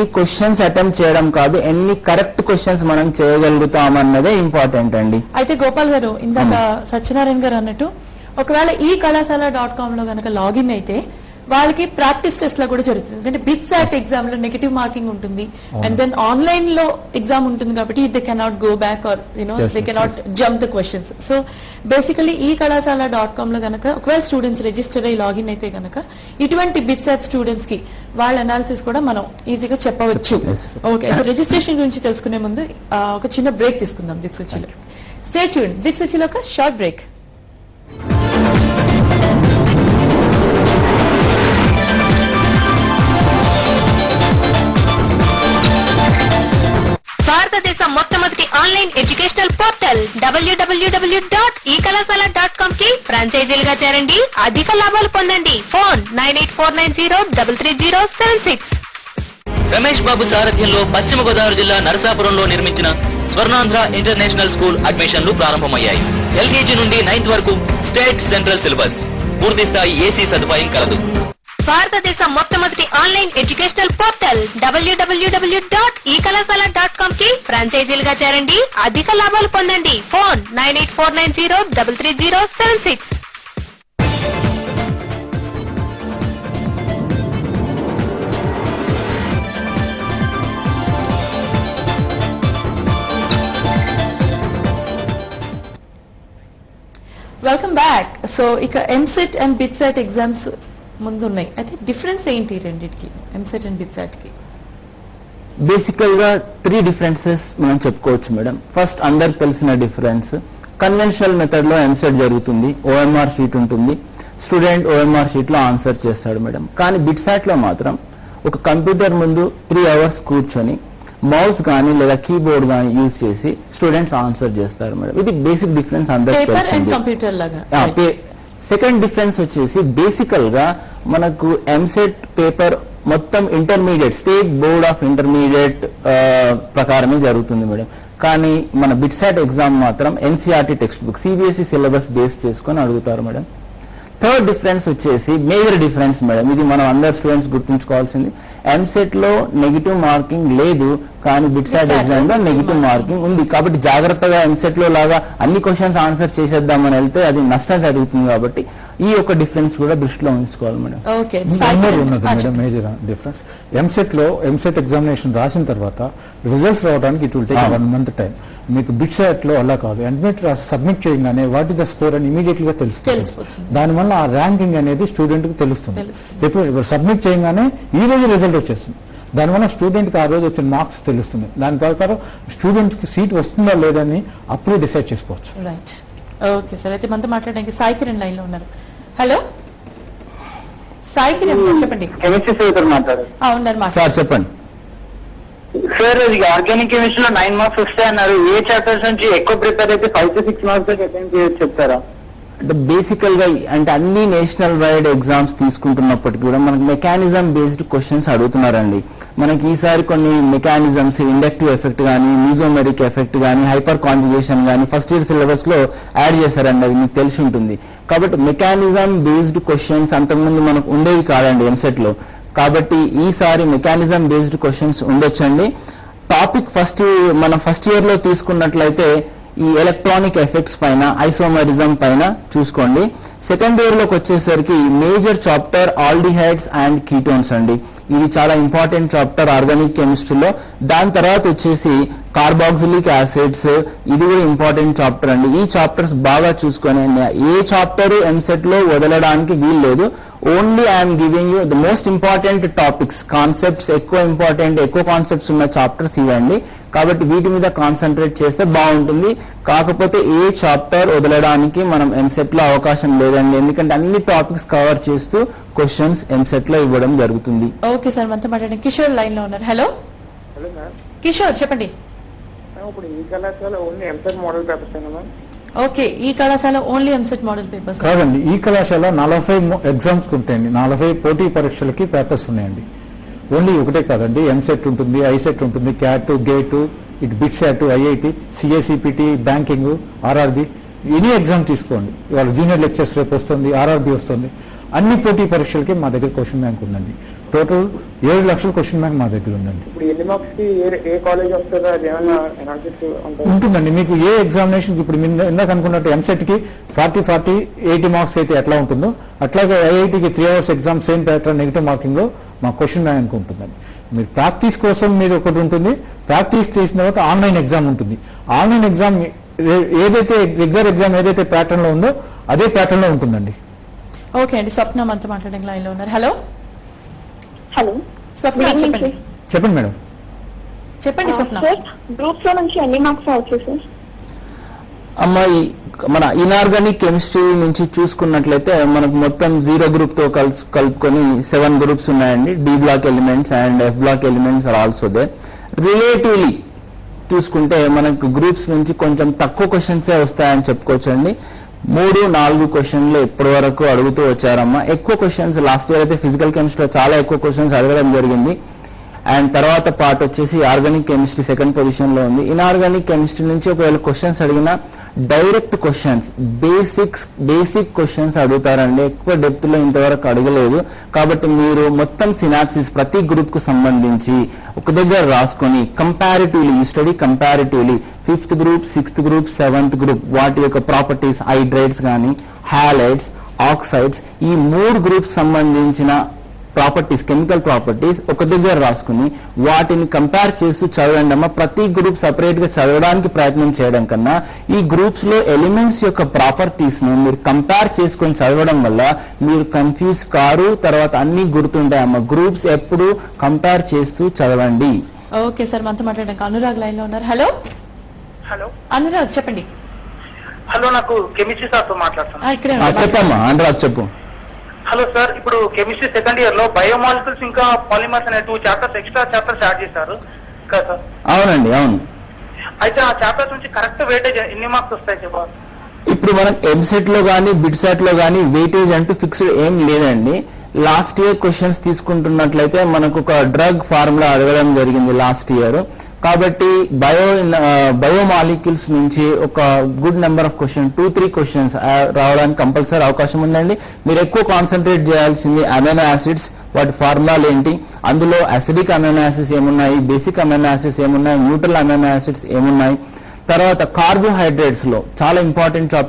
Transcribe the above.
ఎన్ని questions attempt చేయడం కాదు, ఎన్ని కరెక్ట్ క్వశ్చన్స్ మనం చేయగలుగుతామన్నదే ఇంపార్టెంట్ అండి. అయితే గోపాల్ గారు, ఇందాక సత్యనారాయణ గారు అన్నట్టు ఒకవేళ ఈ కళాశాల.com లో కనుక లాగిన్ అయితే వాళ్ళకి ప్రాక్టీస్ టెస్ట్ లా కూడా జరుగుతుంది. ఎందుకంటే బిట్సాట్ ఎగ్జామ్ లో నెగటివ్ మార్కింగ్ ఉంటుంది, అండ్ దెన్ ఆన్లైన్ లో ఎగ్జామ్ ఉంటుంది కాబట్టి they cannot go back or they cannot jump the questions. So basically ఈ కళాశాల.com లో కనుక ఒకవేళ స్టూడెంట్స్ రిజిస్టర్ అయ్యి లాగిన్ అయితే కనుక ఇటువంటి బిట్సాట్ స్టూడెంట్స్ కి వాళ్ళ అనాలిసిస్ కూడా మనం ఈజీగా చెప్పవచ్చు. ఓకే, సో రిజిస్ట్రేషన్ గురించి తెలుసుకునే ముందు ఒక చిన్న బ్రేక్ తీసుకుందాం దిక్సూచిలో. Stay tuned. దిక్సూచిలో ఒక షార్ట్ బ్రేక్. భారతదేశం మొట్టమొదటి ఆన్లైన్ ఎడ్యుకేషనల్ పోర్టల్ www.eకళాశాల.com కి ఫ్రాంచైజీలుగా చేరండి, అధిక లాభాలు పొందండి. ఫోన్ 9849033076. రమేష్ బాబు సారథ్యంలో పశ్చిమ గోదావరి జిల్లా నరసాపురంలో నిర్మించిన స్వర్ణాంధ్ర ఇంటర్నేషనల్ స్కూల్ అడ్మిషన్లు ప్రారంభమయ్యాయి. ఎల్కేజీ నుండి 9th వరకు స్టేట్ సెంట్రల్ సిలబస్, పూర్తి స్థాయి ఏసీ సదుపాయం కలదు. భారతదేశం మొట్టమొదటి ఆన్లైన్ ఎడ్యుకేషనల్ పోర్టల్ www.eకళాశాల.com కి ఫ్రాంచైజీలుగా చేరండి, అధిక లాభాలు పొందండి. ఫోన్ 9849033076. Welcome back. సో ఇక ఎంసెట్ అండ్ బిట్సాట్ ఎగ్జామ్స్ ముందున్నాయి. అయితే డిఫరెన్స్ ఏంటి రెండింటికి, ఎంసెట్ అండ్ బిట్సాట్ కి? బేసికల్ గా 3 డిఫరెన్సెస్ మనం చెప్పుకోవచ్చు మేడం. ఫస్ట్ అందరికి తెలిసిన డిఫరెన్స్, కన్వెన్షనల్ మెథడ్ లో ఎంసెట్ జరుగుతుంది, ఓఎంఆర్ షీట్ ఉంటుంది, స్టూడెంట్ ఓఎంఆర్ షీట్ లో ఆన్సర్ చేస్తాడు మేడం. కానీ బిట్సాట్ లో మాత్రం ఒక కంప్యూటర్ ముందు 3 hours కూర్చొని మౌస్ కానీ లేదా కీబోర్డ్ కానీ యూజ్ చేసి స్టూడెంట్స్ ఆన్సర్ చేస్తారు మేడం. ఇది బేసిక్ డిఫరెన్స్ అందరికీ తెలిసింది. సెకండ్ డిఫరెన్స్ వచ్చేసి బేసికల్ గా మనకు ఎంసెట్ పేపర్ మొత్తం intermediate state board of intermediate ప్రకారమే జరుగుతుంది మేడం. కానీ మన బిట్సాట్ ఎగ్జామ్ మాత్రం NCERT text book CBSE syllabus base చేసుకొని అడుగుతారు మేడం. థర్డ్ డిఫరెన్స్ వచ్చేసి మేజర్ డిఫరెన్స్ మేడం, ఇది మనం అందరు స్టూడెంట్స్ గుర్తుంచుకోవాల్సింది. ఎంసెట్ లో నెగిటివ్ మార్కింగ్ లేదు, కానీ బిట్సాట్ ఎగ్జామ్ లో నెగిటివ్ మార్కింగ్ ఉంది. కాబట్టి జాగ్రత్తగా ఎంసెట్ లో లాగా అన్ని క్వశ్చన్స్ ఆన్సర్ చేసేద్దామని వెళ్తే అది నష్టం జరుగుతుంది. కాబట్టి ఈ యొక్క డిఫరెన్స్ కూడా దృష్టిలో ఉంచుకోవాలి మేడం. ఉన్నది madam major difference. EAMCET examination రాసిన తర్వాత రిజల్ట్స్ రావడానికి it will take 1 month time. మీకు బిట్సాట్ లో అలా కాదు, అడ్మిట్ సబ్మిట్ చేయగానే వాట్ ఇస్ ద స్కోర్ అని ఇమీడియట్ గా తెలుస్తుంది. దానివల్ల ఆ ర్యాంకింగ్ అనేది స్టూడెంట్ కి తెలుస్తుంది. ఇప్పుడు సబ్మిట్ చేయగానే ఈ రోజు రిజల్ట్ వచ్చేస్తుంది. దానివల్ల స్టూడెంట్ కి ఆ రోజు వచ్చిన మార్క్స్ తెలుస్తుంది. దాని ప్రకారం స్టూడెంట్ కి సీట్ వస్తుందా లేదని అప్పుడే డిసైడ్ చేసుకోవచ్చు. Right, okay sir. అయితే మనతో మాట్లాడడానికి సాయి కిరణ్ లైన్ లో ఉన్నారు. హలో సాయి కిరణ్, చెప్పండి. కెమిస్ట్రీ సార్ మాట్లాడారు. ఉన్నారు సార్, చెప్పండి సార్. ఇది ఆర్గానిక్ కెమిస్ట్రీ లో 9 marks వస్తాయన్నారు. ఏ చాప్టర్స్ నుంచి ఎక్కువ ప్రిపేర్ అయితే 5 to 6 marks అటెంప్ట్ చేయొచ్చు చెప్తారా? అంటే బేసికల్ గా అంటే అన్ని నేషనల్ వైడ్ ఎగ్జామ్స్ తీసుకుంటున్నప్పటికీ కూడా మనకు మెకానిజం బేస్డ్ క్వశ్చన్స్ అడుగుతున్నారండి. మనకి ఈసారి కొన్ని మెకానిజమ్స్, ఇండక్టివ్ ఎఫెక్ట్ కానీ, మ్యూజోమెరిక్ ఎఫెక్ట్ కానీ, హైపర్ కాంజుగేషన్ కానీ ఫస్ట్ ఇయర్ సిలబస్ లో యాడ్ చేశారండి. అది మీకు తెలిసి ఉంటుంది. కాబట్టి మెకానిజం బేస్డ్ క్వశ్చన్స్ అంతకుముందు మనకు ఉండేవి కాదండి ఎంసెట్ లో. కాబట్టి ఈసారి మెకానిజం బేస్డ్ క్వశ్చన్స్ ఉండొచ్చండి. టాపిక్ మనం ఫస్ట్ ఇయర్ లో తీసుకున్నట్లయితే ఈ ఎలక్ట్రానిక్ ఎఫెక్ట్స్ పైన, ఐసోమరిజం పైన చూసుకోండి. సెకండ్ ఇయర్ లోకి వచ్చేసరికి major chapter aldehydes and ketones అండి. ఇది చాలా ఇంపార్టెంట్ చాప్టర్ ఆర్గానిక్ కెమిస్ట్రీలో. దాని తర్వాత వచ్చేసి కార్బాక్సిలిక్ యాసిడ్స్, ఇది కూడా ఇంపార్టెంట్ చాప్టర్ అండి. ఈ చాప్టర్స్ బాగా చూసుకొని ఏ చాప్టర్ ఎంసెట్ లో వదలడానికి వీలు లేదు. Only I'm giving you the most important topics, concepts ఎక్కువ కాన్సెప్ట్స్ ఉన్న చాప్టర్స్ ఇవ్వండి. కాబట్టి వీటి మీద కాన్సన్ట్రేట్ చేస్తే బాగుంటుంది. కాకపోతే ఏ చాప్టర్ వదలడానికి మనం ఎంసెట్ లో అవకాశం లేదండి, ఎందుకంటే అన్ని టాపిక్స్ కవర్ చేస్తూ క్వశ్చన్స్ ఎంసెట్ లో ఇవ్వడం జరుగుతుంది. ఓకే సార్, మనతో మాట్లాడండి. కిషోర్ లైన్ లో ఉన్నారు. హలో కిషోర్, చెప్పండి. ఇప్పుడు ఈ కళాశాల ఓన్లీ ఎంసెట్ మోడల్ పేపర్స్ అయినా మ్యామ్? ఓకే, ఈ కళాశాల ఓన్లీ ఎంసెట్ మోడల్ పేపర్స్ కాదండి. ఈ కళాశాల 40 ఎగ్జామ్స్ ఉంటాయండి. 40 పోటీ పరీక్షలకి పేపర్స్ ఉన్నాయండి. ఓన్లీ ఒకటే కాదండి, ఎంసెట్ ఉంటుంది, ఐసెట్ ఉంటుంది, క్యాట్, గేట్, ఇటు BITSAT, IIT, సిఏసిపిటి, banking, RRB, any exam తీసుకోండి. ఇవాళ జూనియర్ లెక్చర్స్ రేపు వస్తుంది, ఆర్ఆర్బి వస్తుంది. అన్ని పోటీ పరీక్షలకి మా దగ్గర క్వశ్చన్ బ్యాంక్ ఉందండి. టోటల్ 7 లక్షల క్వశ్చన్ బ్యాంక్ మా దగ్గర ఉందండి. ఇప్పుడు ఎన్ని మార్క్స్ కి ఏ కాలేజ్ వస్తుందో అది ఏమైనా అనాలిసిస్ ఉంటుందండి. మీకు ఏ ఎగ్జామినేషన్ ఇప్పుడు ఇందాక అనుకున్నట్టు ఎంసెట్ కి 40, 80 మార్క్స్ అయితే ఎట్లా ఉంటుందో అట్లాగే ఐఐటికి 3 hours exam same pattern negative marking మా క్వశ్చన్ బ్యాంక్ ఉంటుందండి. మీరు ప్రాక్టీస్ కోసం మీరు ఒకటి ఉంటుంది, ప్రాక్టీస్ చేసిన తర్వాత ఆన్లైన్ ఎగ్జామ్ ఉంటుంది. ఆన్లైన్ ఎగ్జామ్ ఏదైతే రెగ్యులర్ ఎగ్జామ్ ఏదైతే ప్యాటర్న్ లో ఉందో అదే ప్యాటర్న్ లో ఉంటుందండి. ఓకే అండి, స్వప్న మనతో మాట్లాడడానికి లైన్ లో ఉన్నారు. హలో హలో స్వప్న, చెప్పండి చెప్పండి మేడం. చెప్పండి స్వప్న. సార్ గ్రూప్స్ లో నుంచి ఎన్ని మార్క్స్ వచ్చాయి సార్? అమ్మాయి మన ఇనార్గానిక్ కెమిస్ట్రీ నుంచి చూసుకున్నట్లయితే మనకు మొత్తం 0 గ్రూప్ తో కలుపుకొని 7 గ్రూప్స్ ఉన్నాయండి. D block elements and F block elements are also they. Relatively చూసుకుంటే మనకు గ్రూప్స్ నుంచి కొంచెం తక్కువ క్వశ్చన్సే వస్తాయని చెప్పుకోవచ్చండి. 3-4 క్వశ్చన్లు ఇప్పటి వరకు అడుగుతూ వచ్చారమ్మా. ఎక్కువ క్వశ్చన్స్ లాస్ట్ ఇయర్ అయితే ఫిజికల్ కెమిస్ట్రీలో చాలా ఎక్కువ క్వశ్చన్స్ అడగడం జరిగింది. అండ్ తర్వాత పార్ట్ వచ్చేసి ఆర్గానిక్ కెమిస్ట్రీ సెకండ్ పొజిషన్ లో ఉంది. ఇన్ఆర్గానిక్ కెమిస్ట్రీ నుంచి ఒకవేళ క్వశ్చన్స్ అడిగినా డైరెక్ట్ క్వశ్చన్స్, బేసిక్ క్వశ్చన్స్ అడుగుతారండి. ఎక్కువ డెప్త్ లో ఇంతవరకు అడగలేదు. కాబట్టి మీరు మొత్తం సినాప్సిస్ ప్రతి గ్రూప్ కు సంబంధించి ఒక దగ్గర రాసుకొని కంపారిటివ్లీ ఈ study comparatively 5th group, 6th group, 7th group వాటి యొక్క ప్రాపర్టీస్, హైడ్రేట్స్ కానీ హాలైడ్స్, ఆక్సైడ్స్ ఈ 3 గ్రూప్స్ సంబంధించిన ప్రాపర్టీస్, కెమికల్ ప్రాపర్టీస్ ఒక దగ్గర రాసుకుని వాటిని కంపేర్ చేస్తూ చదవండి అమ్మా. ప్రతి గ్రూప్ సపరేట్ గా చదవడానికి ప్రయత్నం చేయడం కన్నా ఈ గ్రూప్స్ లో ఎలిమెంట్స్ యొక్క ప్రాపర్టీస్ ను మీరు కంపేర్ చేసుకొని చదవడం వల్ల మీరు కన్ఫ్యూజ్ కారు, తర్వాత అన్ని గుర్తుంటాయమ్మా. గ్రూప్స్ ఎప్పుడు కంపేర్ చేస్తూ చదవండి. ఓకే సార్, మనతో మాట్లాడడానికి అనురాగ్ లైన్ లో ఉన్నారు. హలో హలో అనురాగ్, చెప్పండి. హలో, నాకు కెమిస్ట్రీ సార్తో మాట్లాడుతున్నాను. ఇక్కడే చెప్పమ్మా అనురాగ్, చెప్పు. హలో సార్, ఇప్పుడు కెమిస్ట్రీ సెకండ్ ఇయర్ లో బయోమాలిక్యూల్స్ ఇంకా పాలిమర్స్ అనే 2 చాప్టర్స్ ఎక్స్ట్రా చాప్టర్స్ యాడ్ చేశారు కదా సార్? అవునండి, అవును. అయితే ఆ చాప్టర్స్ నుంచి కరెక్ట్ వెయిటేజ్ ఎన్ని మార్క్స్ వస్తాయి చెప్పాలి? ఇప్పుడు మనం ఎంసెట్ లో కానీ బిడ్సెట్ లో కానీ వెయిటేజ్ అంటూ ఫిక్స్డ్ ఏం లేదండి. లాస్ట్ ఇయర్ క్వశ్చన్స్ తీసుకుంటున్నట్లయితే మనకు ఒక డ్రగ్ ఫార్ములా అడగడం జరిగింది లాస్ట్ ఇయర్. కాబట్టి బయోమాలిక్యూల్స్ నుంచి ఒక good number of questions 2-3 questions రావడానికి కంపల్సరీ అవకాశం ఉందండి. మీరు ఎక్కువ కాన్సన్ట్రేట్ చేయాల్సింది అమైనో యాసిడ్స్, వాటి ఫార్ములాలు ఏంటి, అందులో అసిడిక్ అమైనో యాసిడ్స్ ఏమున్నాయి, బేసిక్ అమైనో యాసిడ్స్ ఏమున్నాయి, న్యూట్రల్ అమైనో యాసిడ్స్ ఏమున్నాయి, తర్వాత కార్బోహైడ్రేట్స్ లో చాలా ఇంపార్టెంట్ చాప్టర్